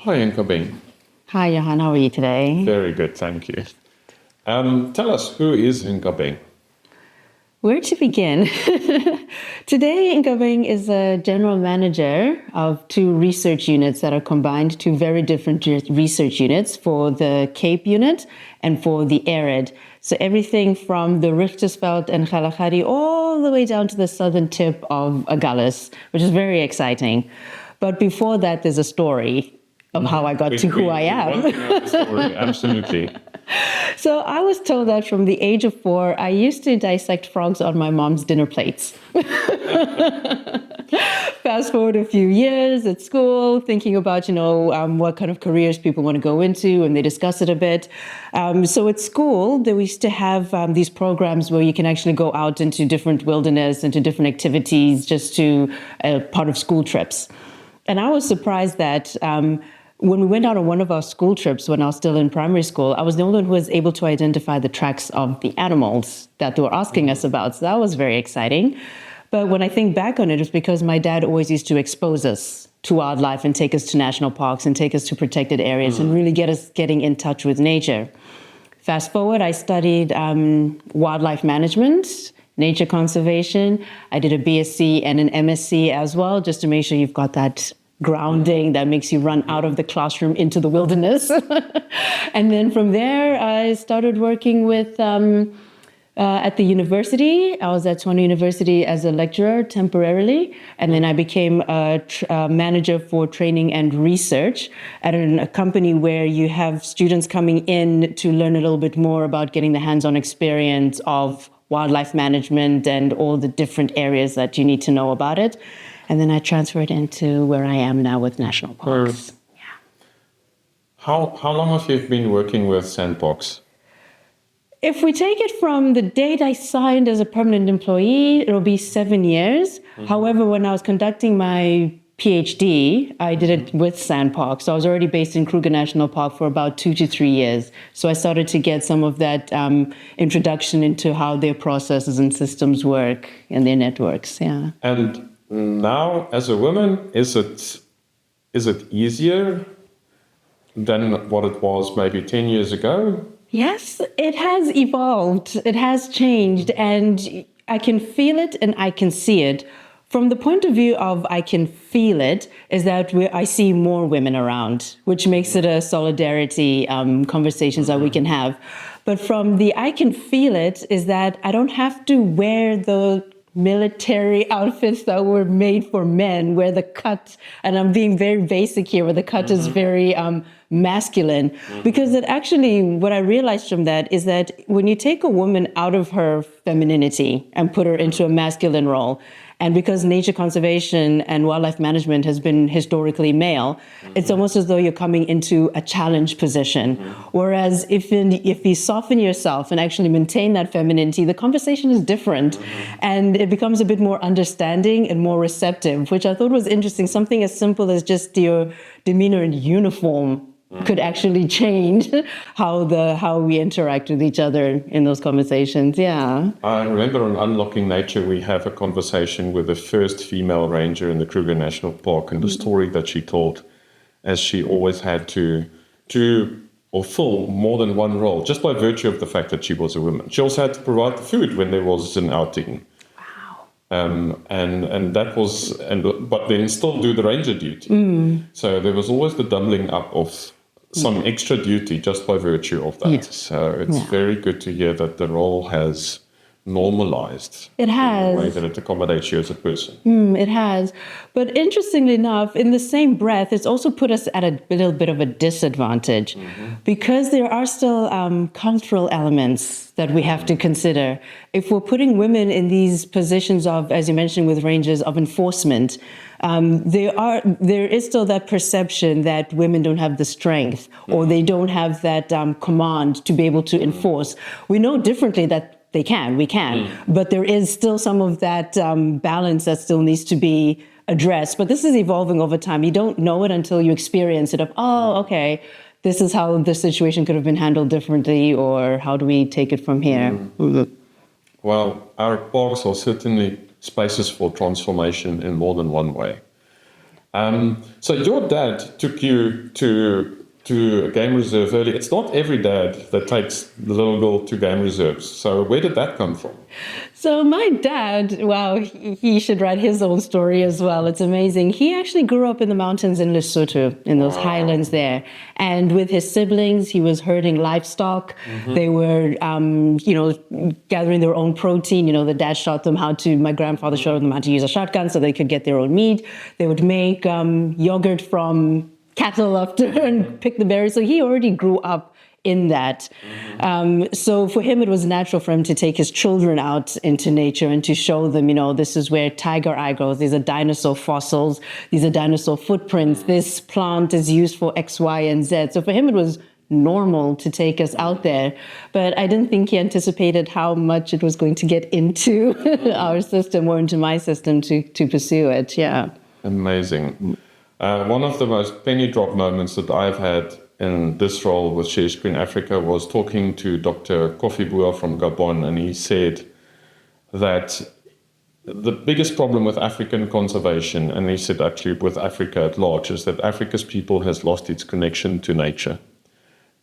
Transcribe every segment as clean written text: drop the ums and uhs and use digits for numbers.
Hi, Nkabeng. Hi, Johann. How are you today? Very good, thank you. Tell us, who is Nkabeng? Where to begin? Today, Nkabeng is a general manager of two research units that are combined, two very different research units for the Cape unit and for the Arid. So everything from the Richtersveld and Galagadi all the way down to the southern tip of Agulhas, which is very exciting. But before that, there's a story of how I got to who I am. We want to know the story, absolutely. So I was told that from the age of 4, I used to dissect frogs on my mom's dinner plates. Fast forward a few years at school, thinking about, what kind of careers people want to go into, and they discuss it a bit. So at school, we used to have these programs where you can actually go out into different wilderness, into different activities, just to part of school trips. And I was surprised that when we went out on one of our school trips, when I was still in primary school, I was the only one who was able to identify the tracks of the animals that they were asking us about. So that was very exciting. But when I think back on it, it's because my dad always used to expose us to wildlife and take us to national parks and take us to protected areas and really get us getting in touch with nature. Fast forward, I studied wildlife management, nature conservation. I did a BSc and an MSc as well, just to make sure you've got that grounding that makes you run out of the classroom into the wilderness. And then from there, I started working with at the university. I was at Tshwane University as a lecturer temporarily, and then I became a manager for training and research at a company where you have students coming in to learn a little bit more about getting the hands-on experience of wildlife management and all the different areas that you need to know about it. And then I transferred into where I am now with national parks. Yeah. How long have you been working with sandbox? If we take it from the date I signed as a permanent employee, it'll be 7 years. However, when I was conducting my PhD, I did it with Sandpark. So I was already based in Kruger National Park for about 2 to 3 years. So I started to get some of that introduction into how their processes and systems work and their networks. Yeah. And now, as a woman, is it easier than what it was maybe 10 years ago? Yes, it has evolved. It has changed, and I can feel it and I can see it. From the point of view of I can feel it, is that I see more women around, which makes it a solidarity conversations that we can have. But from the I can feel it is that I don't have to wear the military outfits that were made for men, where the cut, and I'm being very basic here, where the cut is very masculine. Because it actually, what I realized from that is that when you take a woman out of her femininity and put her into a masculine role, and because nature conservation and wildlife management has been historically male, it's almost as though you're coming into a challenge position. Whereas if you soften yourself and actually maintain that femininity, the conversation is different. And it becomes a bit more understanding and more receptive, which I thought was interesting. Something as simple as just your demeanor in uniform could actually change how we interact with each other in those conversations. Yeah. I remember on Unlocking Nature, we have a conversation with the first female ranger in the Kruger National Park, and the story that she told, as she always had to fill more than one role, just by virtue of the fact that she was a woman. She also had to provide the food when there was an outing. And that was, but then still do the ranger duty. So there was always the doubling up of some extra duty just by virtue of that. Yeah. So it's very good to hear that the role has normalized. It has. In the way that it accommodates you as a person. It has. But interestingly enough, in the same breath, it's also put us at a little bit of a disadvantage because there are still cultural elements that we have to consider. If we're putting women in these positions of, as you mentioned with rangers, of enforcement, there is still that perception that women don't have the strength or they don't have that command to be able to enforce. We know differently that we can, but there is still some of that balance that still needs to be addressed. But this is evolving over time. You don't know it until you experience it okay, this is how the situation could have been handled differently, or how do we take it from here? Well, our parks are certainly spaces for transformation in more than one way. So your dad took you to a game reserve early. It's not every dad that takes the little girl to game reserves. So where did that come from? So my dad, wow, he should write his own story as well. It's amazing. He actually grew up in the mountains in Lesotho, in those highlands there. And with his siblings, he was herding livestock. They were, gathering their own protein. The dad my grandfather showed them how to use a shotgun so they could get their own meat. They would make yogurt from cattle after and pick the berries. So he already grew up in that. So for him, it was natural for him to take his children out into nature and to show them, this is where tiger eye grows. These are dinosaur fossils. These are dinosaur footprints. This plant is used for X, Y, and Z. So for him, it was normal to take us out there. But I didn't think he anticipated how much it was going to get into our system or into my system to pursue it. Yeah. Amazing. One of the most penny drop moments that I've had in this role with Share Screen Africa was talking to Dr. Kofi Bua from Gabon, and he said that the biggest problem with African conservation, and he said actually with Africa at large, is that Africa's people has lost its connection to nature.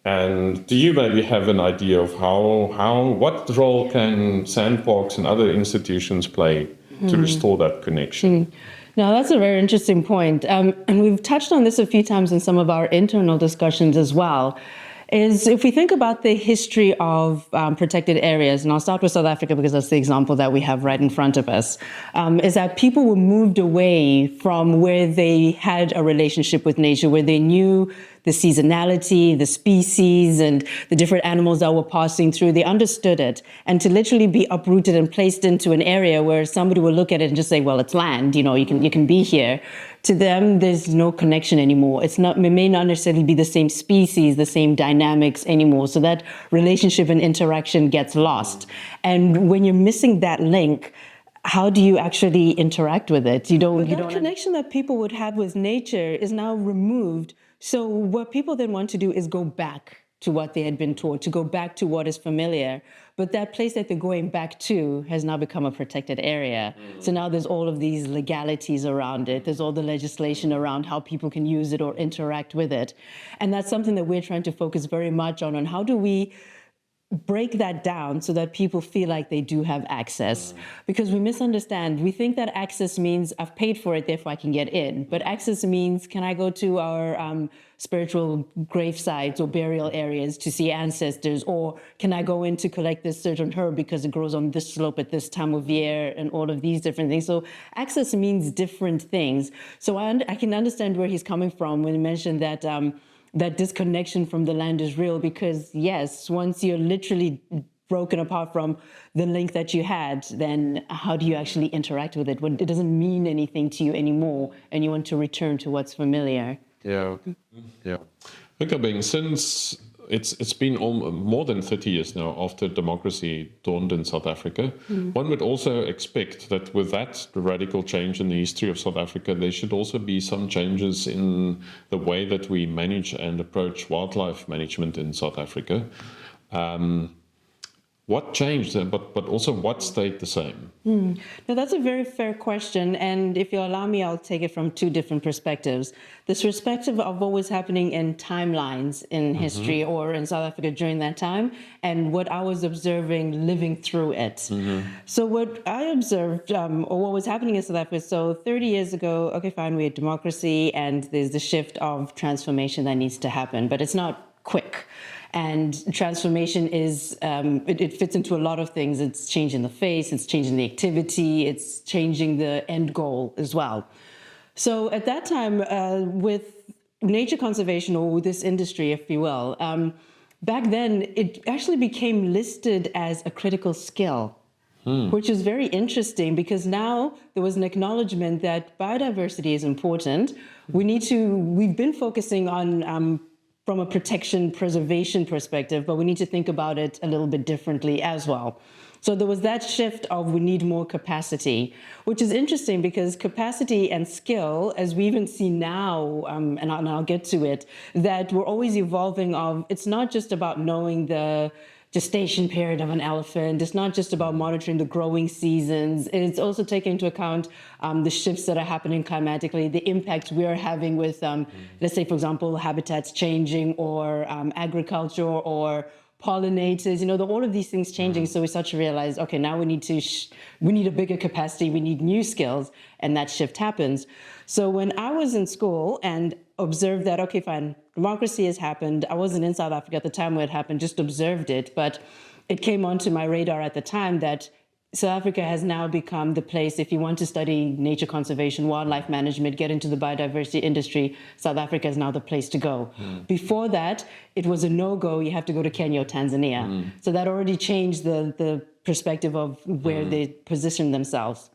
And do you maybe have an idea of what role can sandparks and other institutions play to restore that connection? Now, that's a very interesting point. And we've touched on this a few times in some of our internal discussions as well, is if we think about the history of protected areas, and I'll start with South Africa because that's the example that we have right in front of us, is that people were moved away from where they had a relationship with nature, where they knew the seasonality, the species, and the different animals that were passing through. They understood it. And to literally be uprooted and placed into an area where somebody will look at it and just say, well, it's land, you can be here. To them, there's no connection anymore. It may not necessarily be the same species, the same dynamics anymore. So that relationship and interaction gets lost. And when you're missing that link, how do you actually interact with it? That connection that people would have with nature is now removed. So what people then want to do is go back to what they had been taught, to go back to what is familiar. But that place that they're going back to has now become a protected area. So now there's all of these legalities around it. There's all the legislation around how people can use it or interact with it. And that's something that we're trying to focus very much on how do we break that down so that people feel like they do have access. Because we misunderstand. We think that access means I've paid for it, therefore I can get in. But access means, can I go to our spiritual grave sites or burial areas to see ancestors? Or can I go in to collect this certain herb because it grows on this slope at this time of year and all of these different things? So access means different things. So I can understand where he's coming from when he mentioned that that disconnection from the land is real, because yes, once you're literally broken apart from the link that you had, then how do you actually interact with it when it doesn't mean anything to you anymore and you want to return to what's familiar? Yeah. Nkabeng, since it's been more than 30 years now after democracy dawned in South Africa, one would also expect that with that radical change in the history of South Africa, there should also be some changes in the way that we manage and approach wildlife management in South Africa. What changed, but also what stayed the same? Now, that's a very fair question. And if you allow me, I'll take it from two different perspectives. This perspective of what was happening in timelines in history or in South Africa during that time, and what I was observing living through it. So what I observed, or what was happening in South Africa, so 30 years ago, okay, fine, we had democracy, and there's the shift of transformation that needs to happen, but it's not quick. And transformation is, it fits into a lot of things. It's changing the face, it's changing the activity, it's changing the end goal as well. So at that time, with nature conservation, or with this industry, if you will, back then, it actually became listed as a critical skill, which is very interesting, because now there was an acknowledgement that biodiversity is important. We've been focusing on from a protection, preservation perspective, but we need to think about it a little bit differently as well. So there was that shift of we need more capacity, which is interesting because capacity and skill, as we even see now, and I'll get to it, that we're always evolving of, it's not just about knowing the gestation period of an elephant. It's not just about monitoring the growing seasons. It's also taking into account the shifts that are happening climatically, the impact we're having with, let's say, for example, habitats changing or agriculture or pollinators, all of these things changing. So we start to realize, okay, now we need a bigger capacity, we need new skills, and that shift happens. So when I was in school and observed that, okay, fine, democracy has happened. I wasn't in South Africa at the time when it happened, just observed it, but it came onto my radar at the time that South Africa has now become the place, if you want to study nature conservation, wildlife management, get into the biodiversity industry, South Africa is now the place to go. Before that, it was a no-go. You have to go to Kenya or Tanzania. So that already changed the perspective of where they position themselves.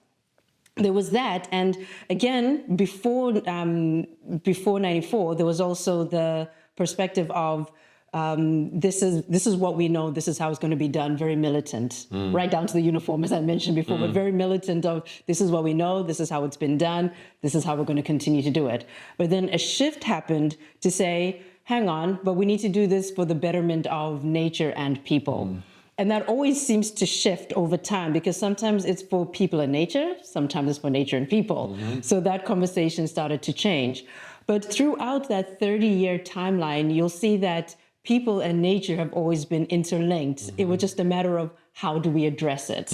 There was that, and again, before 94, there was also the perspective of this is what we know, this is how it's going to be done, very militant, right down to the uniform, as I mentioned before, but very militant of this is what we know, this is how it's been done, this is how we're going to continue to do it. But then a shift happened to say, hang on, but we need to do this for the betterment of nature and people. And that always seems to shift over time because sometimes it's for people and nature, sometimes it's for nature and people. So that conversation started to change. But throughout that 30-year timeline, you'll see that people and nature have always been interlinked. It was just a matter of how do we address it.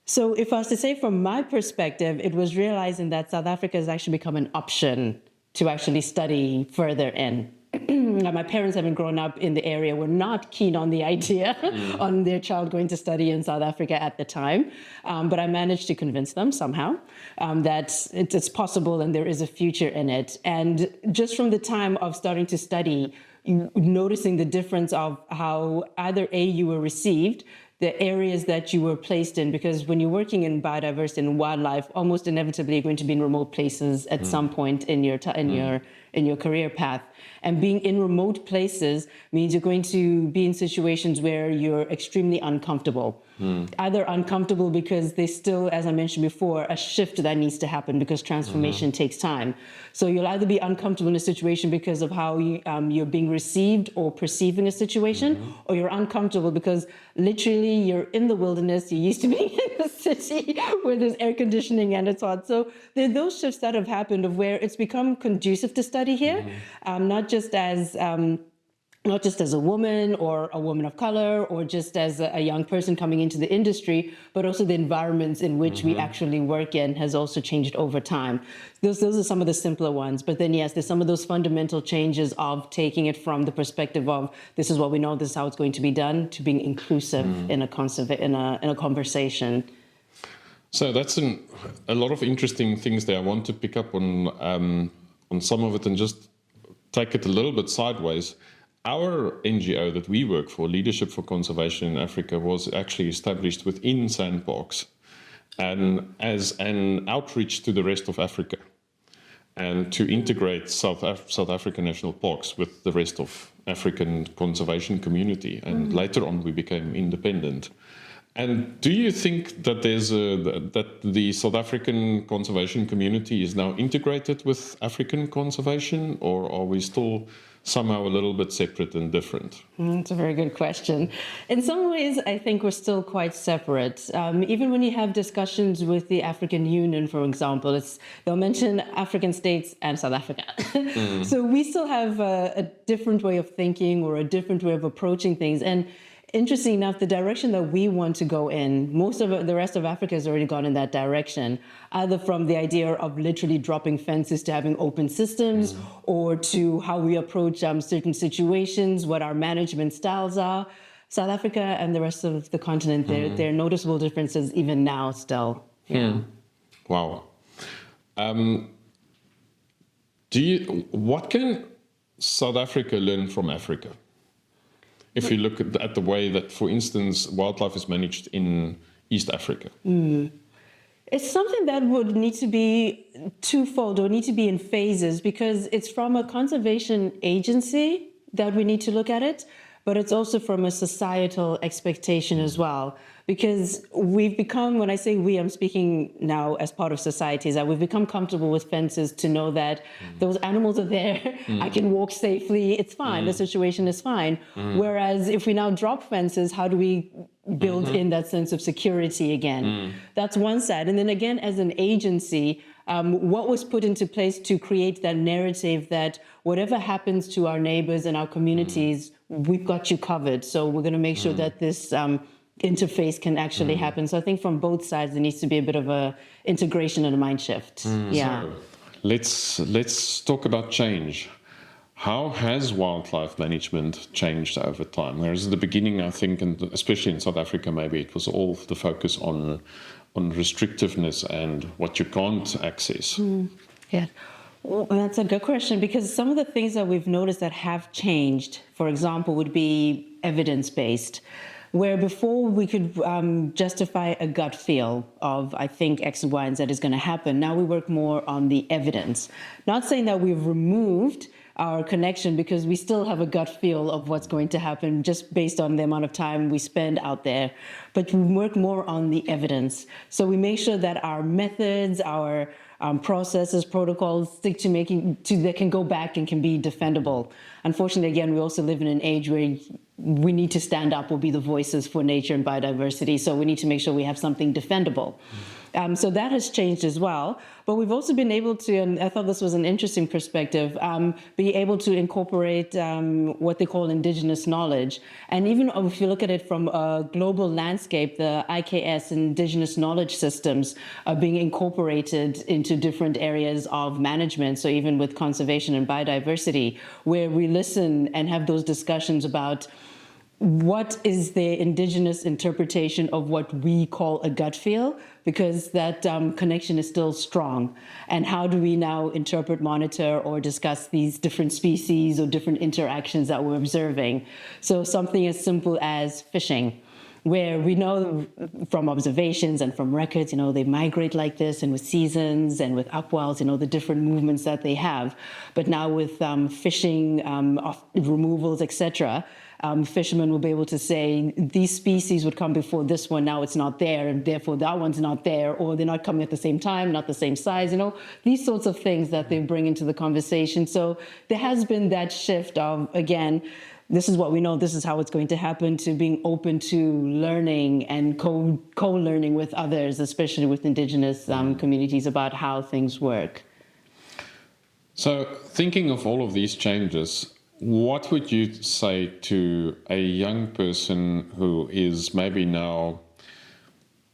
So if I was to say from my perspective, it was realizing that South Africa has actually become an option to actually study further in. My parents, having grown up in the area, were not keen on the idea on their child going to study in South Africa at the time. But I managed to convince them somehow that it's possible and there is a future in it. And just from the time of starting to study, noticing the difference of how either A, you were received, the areas that you were placed in, because when you're working in biodiversity and wildlife, almost inevitably you're going to be in remote places at some point in your career path. And being in remote places means you're going to be in situations where you're extremely uncomfortable. Either uncomfortable because there's still, as I mentioned before, a shift that needs to happen because transformation takes time. So you'll either be uncomfortable in a situation because of how you're being received or perceiving a situation, or you're uncomfortable because literally you're in the wilderness, you're used to being in the city where there's air conditioning and it's hot. So there are those shifts that have happened of where it's become conducive to study here, not just as a woman or a woman of color or just as a young person coming into the industry, but also the environments in which we actually work in has also changed over time. Those are some of the simpler ones. But then, yes, there's some of those fundamental changes of taking it from the perspective of this is what we know, this is how it's going to be done, to being inclusive in a conversation. So that's a lot of interesting things there. I want to pick up on some of it and just take it a little bit sideways. Our NGO that we work for, Leadership for Conservation in Africa, was actually established within SANParks and as an outreach to the rest of Africa and to integrate South African national parks with the rest of African conservation community. And later on, we became independent. And do you think that that the South African conservation community is now integrated with African conservation, or are we still somehow a little bit separate and different? It's a very good question. In some ways, I think we're still quite separate. Even when you have discussions with the African Union, for example, they'll mention African states and South Africa. So we still have a different way of thinking or a different way of approaching things. And interesting enough, the direction that we want to go in, most of the rest of Africa has already gone in that direction, either from the idea of literally dropping fences to having open systems, or to how we approach certain situations, what our management styles are. South Africa and the rest of the continent, there are noticeable differences even now still. Yeah. Wow. What can South Africa learn from Africa? If you look at the way that, for instance, wildlife is managed in East Africa. It's something that would need to be twofold or need to be in phases, because it's from a conservation agency that we need to look at it, but it's also from a societal expectation as well. because we've become, when I say we, I'm speaking now as part of society, is that we've become comfortable with fences to know that those animals are there, I can walk safely, it's fine, the situation is fine. Whereas if we now drop fences, how do we build in that sense of security again? That's one side. And then again, as an agency, what was put into place to create that narrative that whatever happens to our neighbors and our communities, we've got you covered. So we're going to make sure that this interface can actually happen. So I think from both sides, there needs to be a bit of a integration and a mind shift. Yeah. So let's talk about change. How has wildlife management changed over time? Whereas at the beginning, I think, and especially in South Africa, maybe it was all the focus on restrictiveness and what you can't access. Yeah. Well, that's a good question, because some of the things that we've noticed that have changed, for example, would be evidence-based, where before we could justify a gut feel of, I think X, Y, and Z is going to happen. Now we work more on the evidence. Not saying that we've removed our connection, because we still have a gut feel of what's going to happen just based on the amount of time we spend out there. But we work more on the evidence. So we make sure that our methods, our processes, protocols stick to that can go back and can be defendable. Unfortunately, again, we also live in an age where we need to stand up or be the voices for nature and biodiversity. So we need to make sure we have something defendable. So that has changed as well. But we've also been able to, and I thought this was an interesting perspective, be able to incorporate what they call indigenous knowledge. And even if you look at it from a global landscape, the IKS, indigenous knowledge systems, are being incorporated into different areas of management. So even with conservation and biodiversity, where we listen and have those discussions about what is the indigenous interpretation of what we call a gut feel, because that connection is still strong. And how do we now interpret, monitor, or discuss these different species or different interactions that we're observing? So something as simple as fishing, where we know from observations and from records, they migrate like this, and with seasons and with upwells, the different movements that they have. But now with fishing, removals, etc., fishermen will be able to say these species would come before this one, now it's not there, and therefore that one's not there, or they're not coming at the same time, not the same size, these sorts of things that they bring into the conversation. So there has been that shift of, again, this is what we know, this is how it's going to happen, to being open to learning and co-learning with others, especially with indigenous communities, about how things work. So thinking of all of these changes, what would you say to a young person who is maybe now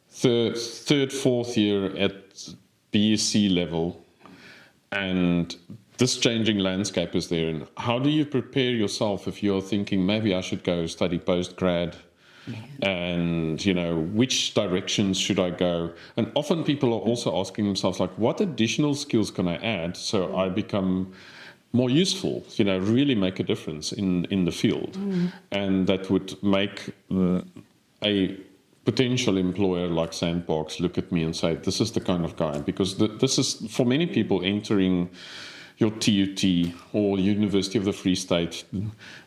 third, fourth year at BSc level, and this changing landscape is there? And how do you prepare yourself if you're thinking, maybe I should go study postgrad? And, which directions should I go? And often people are also asking themselves, like, what additional skills can I add so I become more useful, really make a difference in the field? And that would make a potential employer like Sandbox look at me and say, this is the kind of guy. Because this is, for many people, entering your TUT or University of the Free State,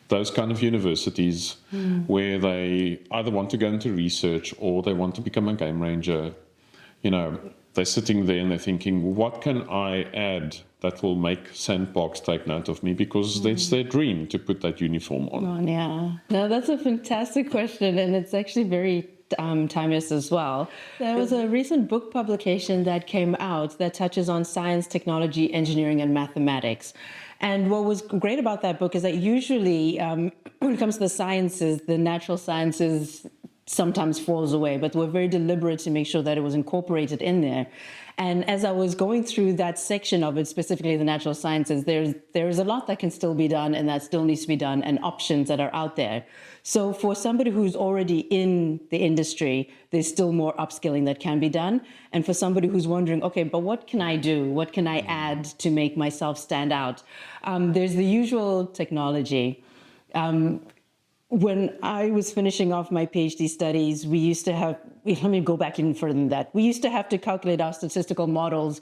those kind of universities where they either want to go into research or they want to become a game ranger, they're sitting there and they're thinking, what can I add that will make Sandbox take note of me? Because it's their dream to put that uniform on. Oh, yeah. No, that's a fantastic question, and it's actually very timeless as well. There was a recent book publication that came out that touches on science, technology, engineering, and mathematics. And what was great about that book is that usually when it comes to the sciences, the natural sciences sometimes falls away, but we're very deliberate to make sure that it was incorporated in there. And as I was going through that section of it, specifically the natural sciences, there's a lot that can still be done and that still needs to be done, and options that are out there. So for somebody who's already in the industry, there's still more upskilling that can be done. And for somebody who's wondering, okay, but what can I do? What can I add to make myself stand out? There's the usual technology. When I was finishing off my PhD studies, we used to have, let me go back even further than that. We used to have to calculate our statistical models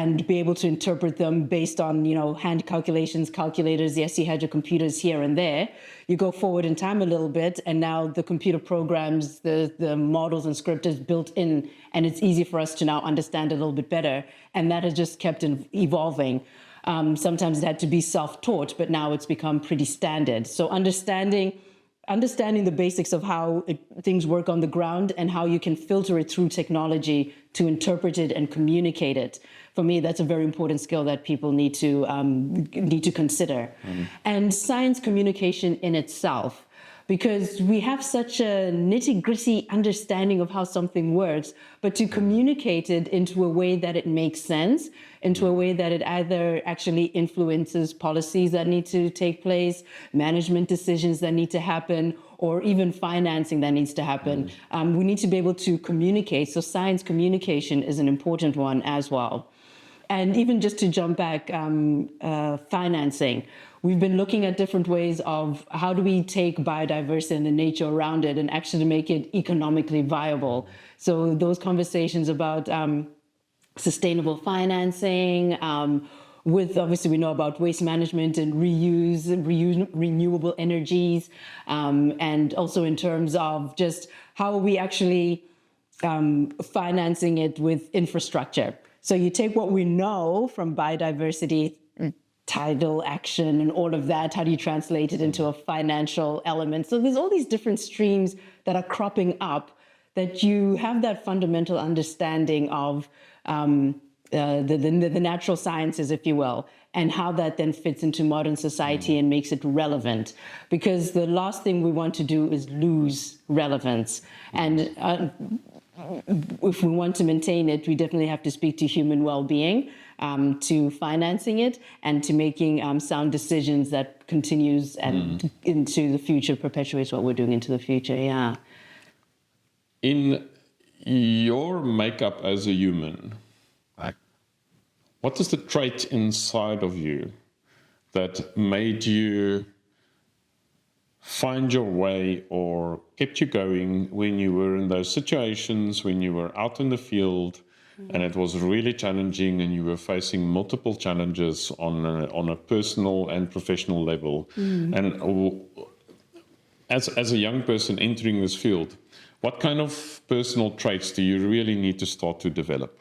and be able to interpret them based on, hand calculations, calculators. Yes, you had your computers here and there. You go forward in time a little bit, and now the computer programs, the models and script is built in, and it's easy for us to now understand a little bit better. And that has just kept evolving. Sometimes it had to be self-taught, but now it's become pretty standard. So understanding the basics of how things work on the ground and how you can filter it through technology to interpret it and communicate it. For me, that's a very important skill that people need to consider. And science communication in itself, because we have such a nitty-gritty understanding of how something works, but to communicate it into a way that it makes sense, into a way that it either actually influences policies that need to take place, management decisions that need to happen, or even financing that needs to happen. We need to be able to communicate. So science communication is an important one as well. And even just to jump back, financing. We've been looking at different ways of how do we take biodiversity and the nature around it and actually make it economically viable. So those conversations about sustainable financing, with obviously we know about waste management and reuse, renewable energies, and also in terms of just how are we actually financing it with infrastructure. So you take what we know from biodiversity, tidal action and all of that, how do you translate it into a financial element? So there's all these different streams that are cropping up that you have that fundamental understanding of the natural sciences, if you will, and how that then fits into modern society and makes it relevant. Because the last thing we want to do is lose relevance. And if we want to maintain it, we definitely have to speak to human well-being, to financing it, and to making sound decisions that continues and into the future, perpetuates what we're doing into the future. Yeah. In your makeup as a human, what is the trait inside of you that made you find your way or kept you going when you were in those situations, when you were out in the field and it was really challenging and you were facing multiple challenges on a personal and professional level? And as a young person entering this field, what kind of personal traits do you really need to start to develop?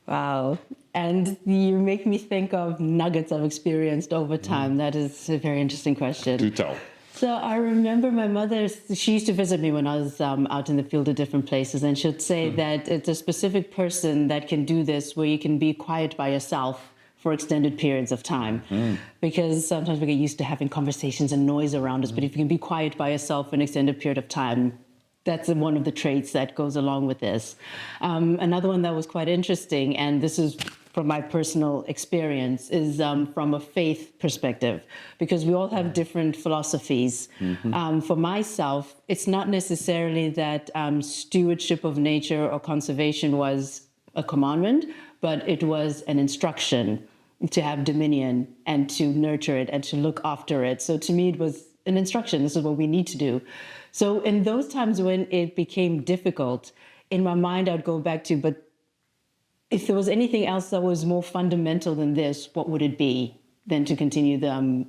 Wow. And you make me think of nuggets I've experienced over time. That is a very interesting question. Do tell. So I remember my mother, she used to visit me when I was out in the field at different places, and she'd say that it's a specific person that can do this where you can be quiet by yourself for extended periods of time. Because sometimes we get used to having conversations and noise around us, but if you can be quiet by yourself for an extended period of time, that's one of the traits that goes along with this. Another one that was quite interesting, and this is from my personal experience, is from a faith perspective, because we all have different philosophies. For myself, it's not necessarily that stewardship of nature or conservation was a commandment, but it was an instruction to have dominion and to nurture it and to look after it. So to me, it was an instruction. This is what we need to do. So in those times when it became difficult, in my mind, I'd go back to, but if there was anything else that was more fundamental than this, what would it be? Than to continue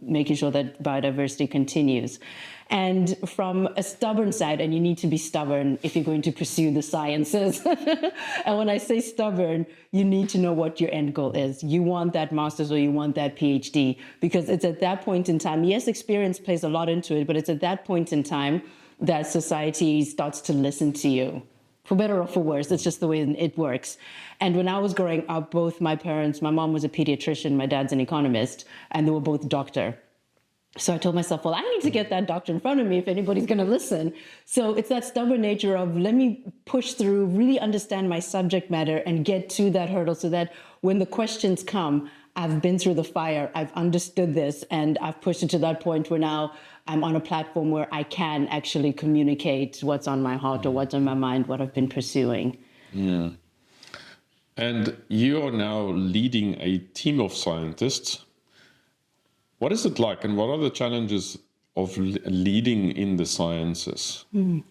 making sure that biodiversity continues. And from a stubborn side, and you need to be stubborn if you're going to pursue the sciences. And when I say stubborn, you need to know what your end goal is. You want that master's or you want that PhD, because it's at that point in time, yes, experience plays a lot into it, but it's at that point in time that society starts to listen to you. For better or for worse, it's just the way it works. And when I was growing up, both my parents, my mom was a pediatrician, my dad's an economist, and they were both doctor. So I told myself, well, I need to get that doctor in front of me if anybody's going to listen. So it's that stubborn nature of let me push through, really understand my subject matter and get to that hurdle so that when the questions come, I've been through the fire, I've understood this, and I've pushed it to that point where now I'm on a platform where I can actually communicate what's on my heart or what's on my mind, what I've been pursuing. Yeah. And you are now leading a team of scientists. What is it like, and what are the challenges of leading in the sciences? Now,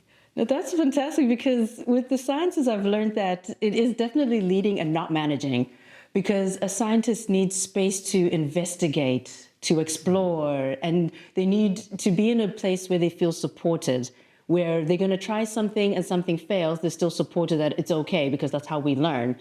that's fantastic, because with the sciences, I've learned that it is definitely leading and not managing. because a scientist needs space to investigate, to explore, and they need to be in a place where they feel supported, where they're going to try something and something fails, they're still supported that it's okay because that's how we learn.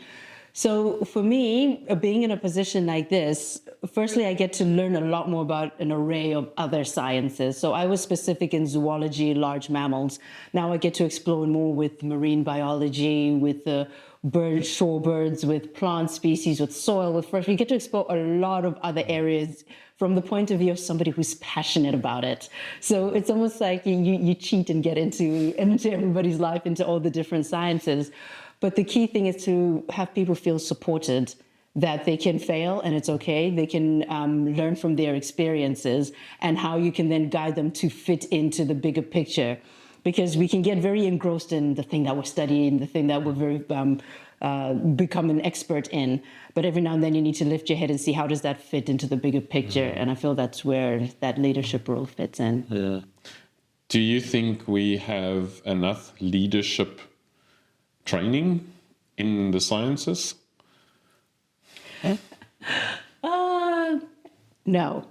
So for me, being in a position like this, firstly, I get to learn a lot more about an array of other sciences. So I was specific in zoology, large mammals. Now I get to explore more with marine biology, with the shorebirds, with plant species, with soil, with fresh. We get to explore a lot of other areas from the point of view of somebody who's passionate about it. So it's almost like you cheat and get into everybody's life, into all the different sciences. But the key thing is to have people feel supported, that they can fail and it's okay. They can learn from their experiences, and how you can then guide them to fit into the bigger picture. Because we can get very engrossed in the thing that we're studying, the thing that we're very become an expert in. But every now and then you need to lift your head and see how does that fit into the bigger picture. And I feel that's where that leadership role fits in. Yeah. Do you think we have enough leadership training in the sciences? No.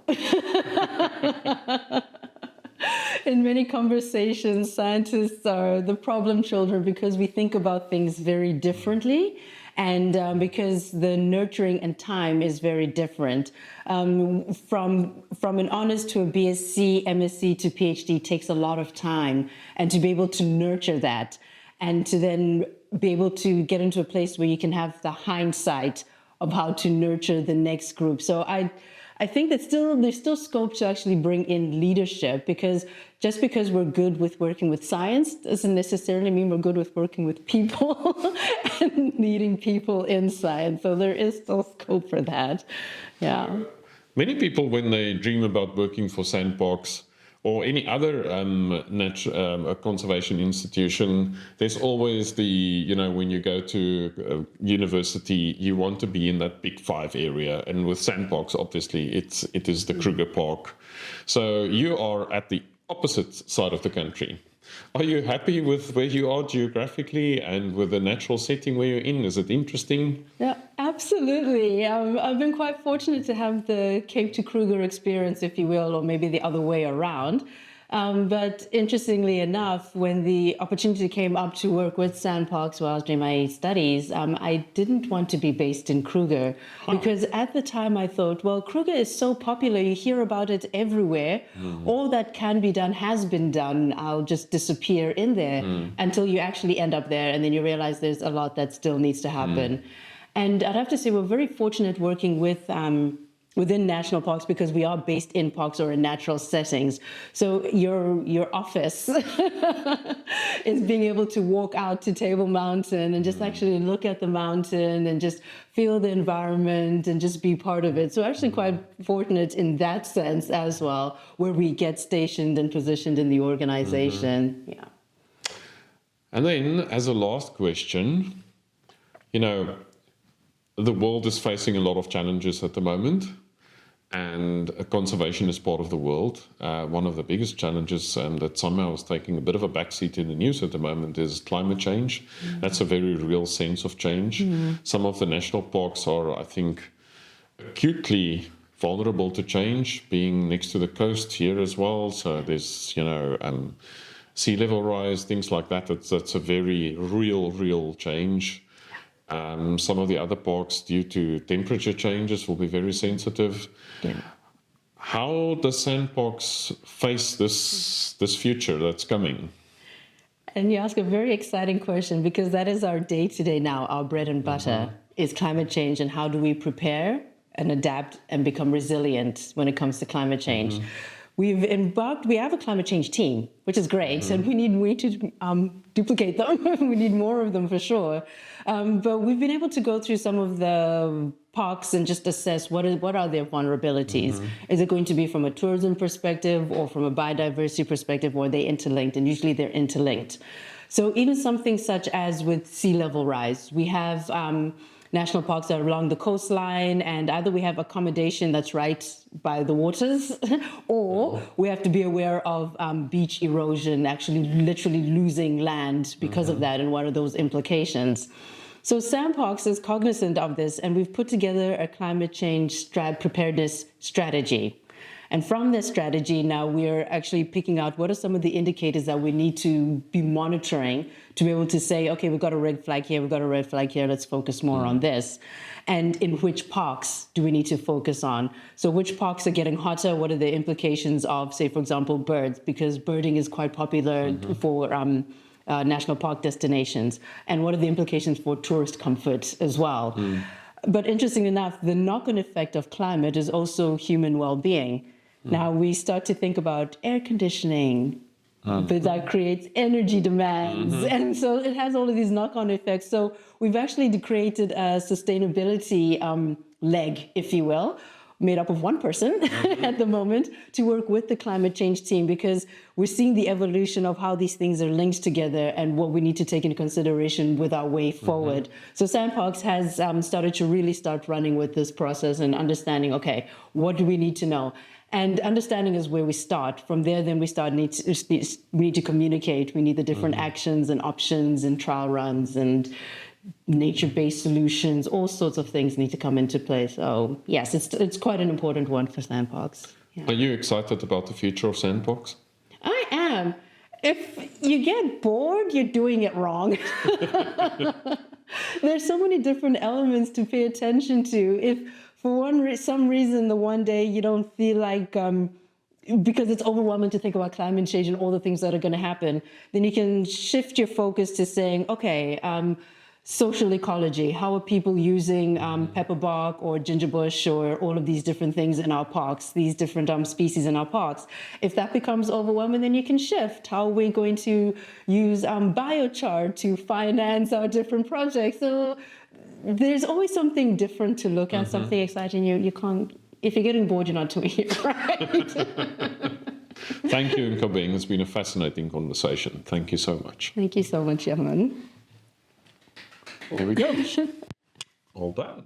In many conversations, scientists are the problem children because we think about things very differently, and because the nurturing and time is very different. From an honors to a BSc, MSc to PhD takes a lot of time, and to be able to nurture that, and to then be able to get into a place where you can have the hindsight of how to nurture the next group. So I think that there's still scope to actually bring in leadership, because just because we're good with working with science doesn't necessarily mean we're good with working with people and leading people in science. So there is still scope for that. Yeah. Many people, when they dream about working for Sandbox or any other conservation institution, there's always when you go to university, you want to be in that big five area. And with Sandbox, obviously, it is the Kruger Park. So you are at the opposite side of the country. Are you happy with where you are geographically and with the natural setting where you're in? Is it interesting? Yeah, absolutely. I've been quite fortunate to have the Cape to Kruger experience, if you will, or maybe the other way around. But interestingly enough, when the opportunity came up to work with Sandbox while I was doing my studies, I didn't want to be based in Kruger, because at the time I thought, well, Kruger is so popular, you hear about it everywhere. All that can be done has been done. I'll just disappear in there until you actually end up there, and then you realize there's a lot that still needs to happen. And I'd have to say we're very fortunate working with within national parks, because we are based in parks or in natural settings. So your office is being able to walk out to Table Mountain and just actually look at the mountain and just feel the environment and just be part of it. So actually quite fortunate in that sense as well, where we get stationed and positioned in the organization. Yeah. And then as a last question, the world is facing a lot of challenges at the moment, and conservation is part of the world. One of the biggest challenges that somehow is taking a bit of a backseat in the news at the moment is climate change. That's a very real sense of change. Some of the national parks are, I think, acutely vulnerable to change, being next to the coast here as well. So there's, sea level rise, things like that. That's a very real change. Some of the other parks, due to temperature changes, will be very sensitive. Yeah. How does Sandbox face this future that's coming? And you ask a very exciting question, because that is our day-to-day now. Our bread and butter is climate change, and how do we prepare and adapt and become resilient when it comes to climate change. We have a climate change team, which is great, and we need to duplicate them. We need more of them for sure. But we've been able to go through some of the parks and just assess what are their vulnerabilities. Is it going to be from a tourism perspective or from a biodiversity perspective, or are they interlinked? And usually they're interlinked. So even something such as with sea level rise, we have national parks that are along the coastline, and either we have accommodation that's right by the waters, or we have to be aware of beach erosion, actually literally losing land because of that, and what are those implications. So Sandbox is cognizant of this, and we've put together a climate change preparedness strategy. And from this strategy, now we're actually picking out what are some of the indicators that we need to be monitoring to be able to say, okay, we've got a red flag here, we've got a red flag here, let's focus more on this. And in which parks do we need to focus on? So which parks are getting hotter? What are the implications of, say, for example, birds? Because birding is quite popular for national park destinations. And what are the implications for tourist comfort as well? But interestingly enough, the knock-on effect of climate is also human well-being. Now we start to think about air conditioning, but that creates energy demands. And so it has all of these knock-on effects. So we've actually created a sustainability leg, if you will, made up of one person at the moment to work with the climate change team, because we're seeing the evolution of how these things are linked together and what we need to take into consideration with our way forward. So Sandbox has started to really start running with this process and understanding, okay, what do we need to know? And understanding is where we start. From there, then we need to communicate. We need the different actions and options and trial runs and nature-based solutions. All sorts of things need to come into play. So yes, it's quite an important one for Sandbox. Yeah. Are you excited about the future of Sandbox? I am. If you get bored, you're doing it wrong. There's so many different elements to pay attention to. If for some reason, the one day you don't feel like, because it's overwhelming to think about climate change and all the things that are going to happen, then you can shift your focus to saying, okay, social ecology. How are people using pepperbark or gingerbush or all of these different things in our parks, these different species in our parks? If that becomes overwhelming, then you can shift. How are we going to use biochar to finance our different projects? So there's always something different to look at, something exciting. You can't, if you're getting bored, you're not doing it right. Thank you, Nkabeng. It's been a fascinating conversation. Thank you so much. Thank you so much, Johann. Here we go. All done.